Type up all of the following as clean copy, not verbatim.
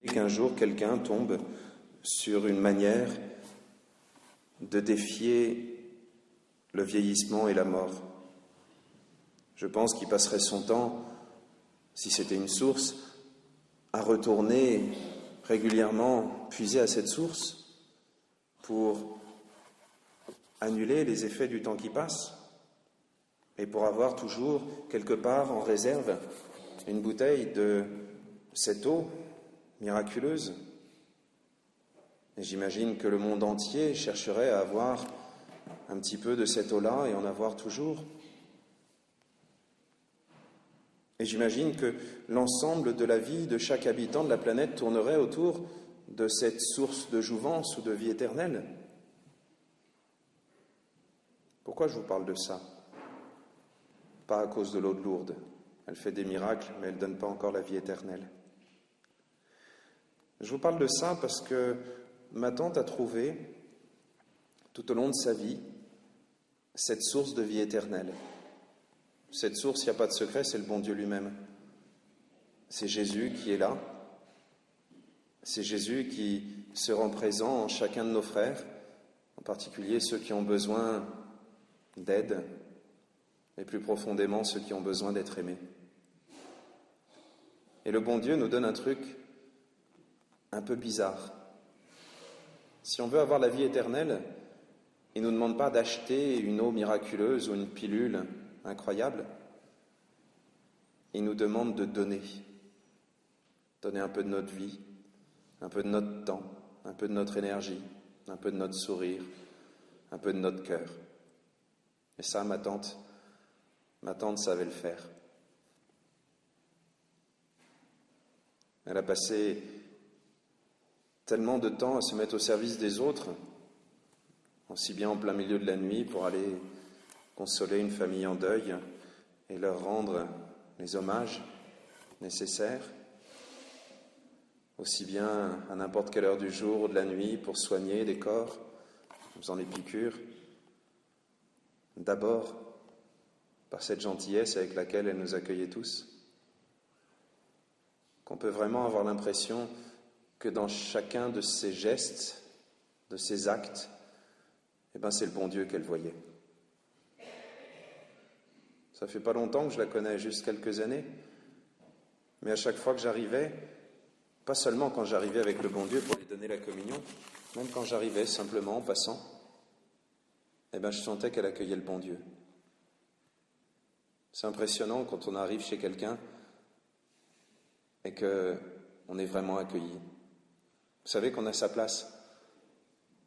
qu'un jour quelqu'un tombe sur une manière de défier le vieillissement et la mort. Je pense qu'il passerait son temps, si c'était une source, à retourner régulièrement puiser à cette source pour annuler les effets du temps qui passe et pour avoir toujours quelque part en réserve une bouteille de cette eau miraculeuse. Et j'imagine que le monde entier chercherait à avoir un petit peu de cette eau-là et en avoir toujours. Et j'imagine que l'ensemble de la vie de chaque habitant de la planète tournerait autour de cette source de jouvence ou de vie éternelle. Pourquoi je vous parle de ça? Pas à cause de l'eau de Lourdes. Elle fait des miracles, mais elle ne donne pas encore la vie éternelle. Je vous parle de ça parce que ma tante a trouvé, tout au long de sa vie, cette source de vie éternelle. Cette source, il n'y a pas de secret, c'est le bon Dieu lui-même. C'est Jésus qui est là. C'est Jésus qui se rend présent en chacun de nos frères, en particulier ceux qui ont besoin d'aide, et plus profondément ceux qui ont besoin d'être aimés. Et le bon Dieu nous donne un truc un peu bizarre. Si on veut avoir la vie éternelle, il ne nous demande pas d'acheter une eau miraculeuse ou une pilule incroyable. Il nous demande de donner. Donner un peu de notre vie, un peu de notre temps, un peu de notre énergie, un peu de notre sourire, un peu de notre cœur. Et ça, ma tante savait le faire. Elle a passé tellement de temps à se mettre au service des autres, aussi bien en plein milieu de la nuit pour aller consoler une famille en deuil et leur rendre les hommages nécessaires, aussi bien à n'importe quelle heure du jour ou de la nuit pour soigner des corps, en faisant des piqûres. D'abord, par cette gentillesse avec laquelle elle nous accueillait tous, qu'on peut vraiment avoir l'impression que dans chacun de ses gestes, de ses actes, c'est le bon Dieu qu'elle voyait. Ça fait pas longtemps que je la connais, juste quelques années, mais à chaque fois que j'arrivais, pas seulement quand j'arrivais avec le bon Dieu pour lui donner la communion, même quand j'arrivais simplement en passant, je sentais qu'elle accueillait le bon Dieu. C'est impressionnant quand on arrive chez quelqu'un et qu'on est vraiment accueilli. Vous savez qu'on a sa place.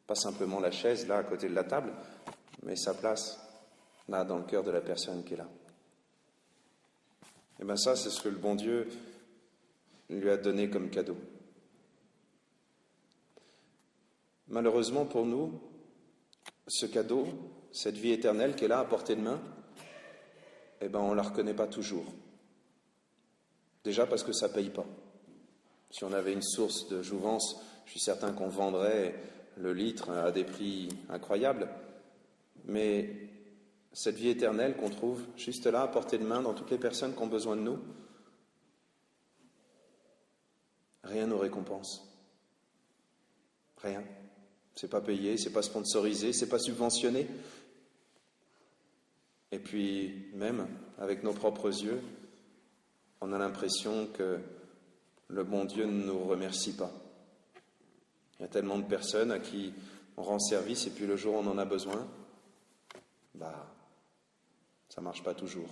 Pas simplement la chaise, là, à côté de la table, mais sa place, là, dans le cœur de la personne qui est là. Ça, c'est ce que le bon Dieu lui a donné comme cadeau. Malheureusement pour nous, ce cadeau, cette vie éternelle qui est là à portée de main, on ne la reconnaît pas toujours. Déjà parce que ça ne paye pas. Si on avait une source de jouvence, je suis certain qu'on vendrait le litre à des prix incroyables. Mais cette vie éternelle qu'on trouve juste là, à portée de main, dans toutes les personnes qui ont besoin de nous, rien nous récompense. Rien. C'est pas payé, c'est pas sponsorisé, c'est pas subventionné. Et puis, même avec nos propres yeux, on a l'impression que le bon Dieu ne nous remercie pas. Il y a tellement de personnes à qui on rend service et puis le jour où on en a besoin, ça marche pas toujours.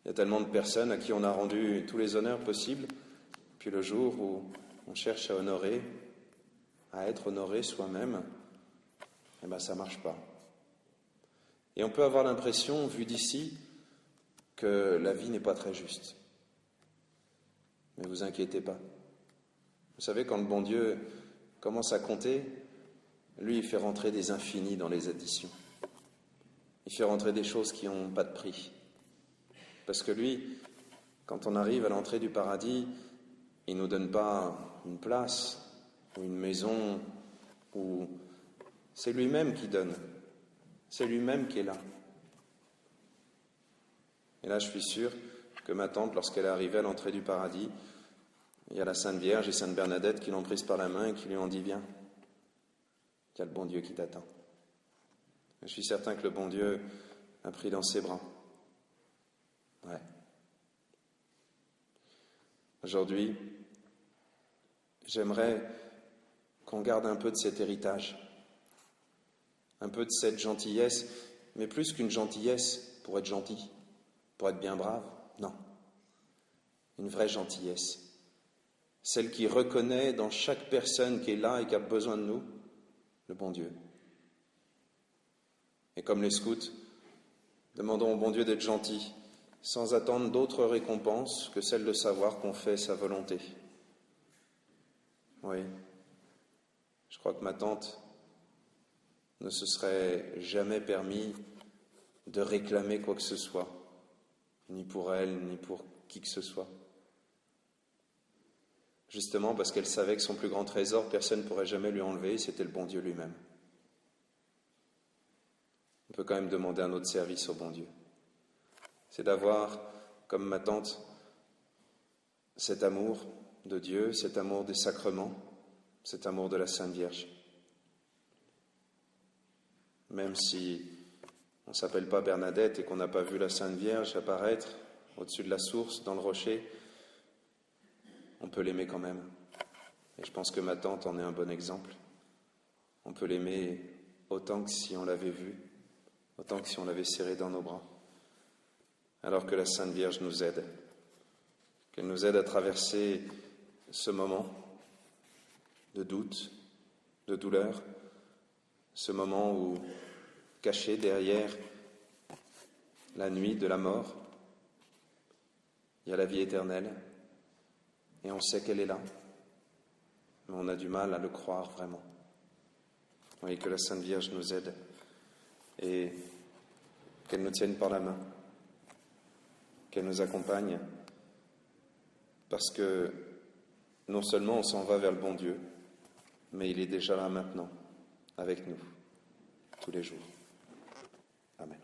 Il y a tellement de personnes à qui on a rendu tous les honneurs possibles, puis le jour où on cherche à honorer, à être honoré soi-même, ça marche pas. Et on peut avoir l'impression, vu d'ici, que la vie n'est pas très juste. Mais vous inquiétez pas. Vous savez, quand le bon Dieu commence à compter, lui, il fait rentrer des infinis dans les additions. Il fait rentrer des choses qui n'ont pas de prix. Parce que lui, quand on arrive à l'entrée du paradis, il ne nous donne pas une place ou une maison, ou c'est lui-même qui donne. C'est lui-même qui est là. Et là, je suis sûr que ma tante, lorsqu'elle est arrivée à l'entrée du paradis, Il y a la Sainte Vierge et Sainte Bernadette qui l'ont prise par la main et qui lui ont dit « Viens, il y a le bon Dieu qui t'attend. » Je suis certain que le bon Dieu a pris dans ses bras. Ouais. Aujourd'hui, j'aimerais qu'on garde un peu de cet héritage, un peu de cette gentillesse, mais plus qu'une gentillesse pour être gentil, pour être bien brave, non. Une vraie gentillesse, celle qui reconnaît dans chaque personne qui est là et qui a besoin de nous, le bon Dieu. Et comme les scouts, demandons au bon Dieu d'être gentil, sans attendre d'autres récompenses que celle de savoir qu'on fait sa volonté. Oui, je crois que ma tante ne se serait jamais permis de réclamer quoi que ce soit, ni pour elle, ni pour qui que ce soit. Justement parce qu'elle savait que son plus grand trésor, personne ne pourrait jamais lui enlever, c'était le bon Dieu lui-même. On peut quand même demander un autre service au bon Dieu. C'est d'avoir, comme ma tante, cet amour de Dieu, cet amour des sacrements, cet amour de la Sainte Vierge. Même si on ne s'appelle pas Bernadette et qu'on n'a pas vu la Sainte Vierge apparaître au-dessus de la source, dans le rocher, on peut l'aimer quand même. Et je pense que ma tante en est un bon exemple. On peut l'aimer autant que si on l'avait vue, autant que si on l'avait serrée dans nos bras. Alors que la Sainte Vierge nous aide, qu'elle nous aide à traverser ce moment de doute, de douleur, ce moment où, caché derrière la nuit de la mort, il y a la vie éternelle, et on sait qu'elle est là, mais on a du mal à le croire vraiment. Oui, que la Sainte Vierge nous aide et qu'elle nous tienne par la main, qu'elle nous accompagne, parce que non seulement on s'en va vers le bon Dieu, mais il est déjà là maintenant, avec nous, tous les jours. Amen.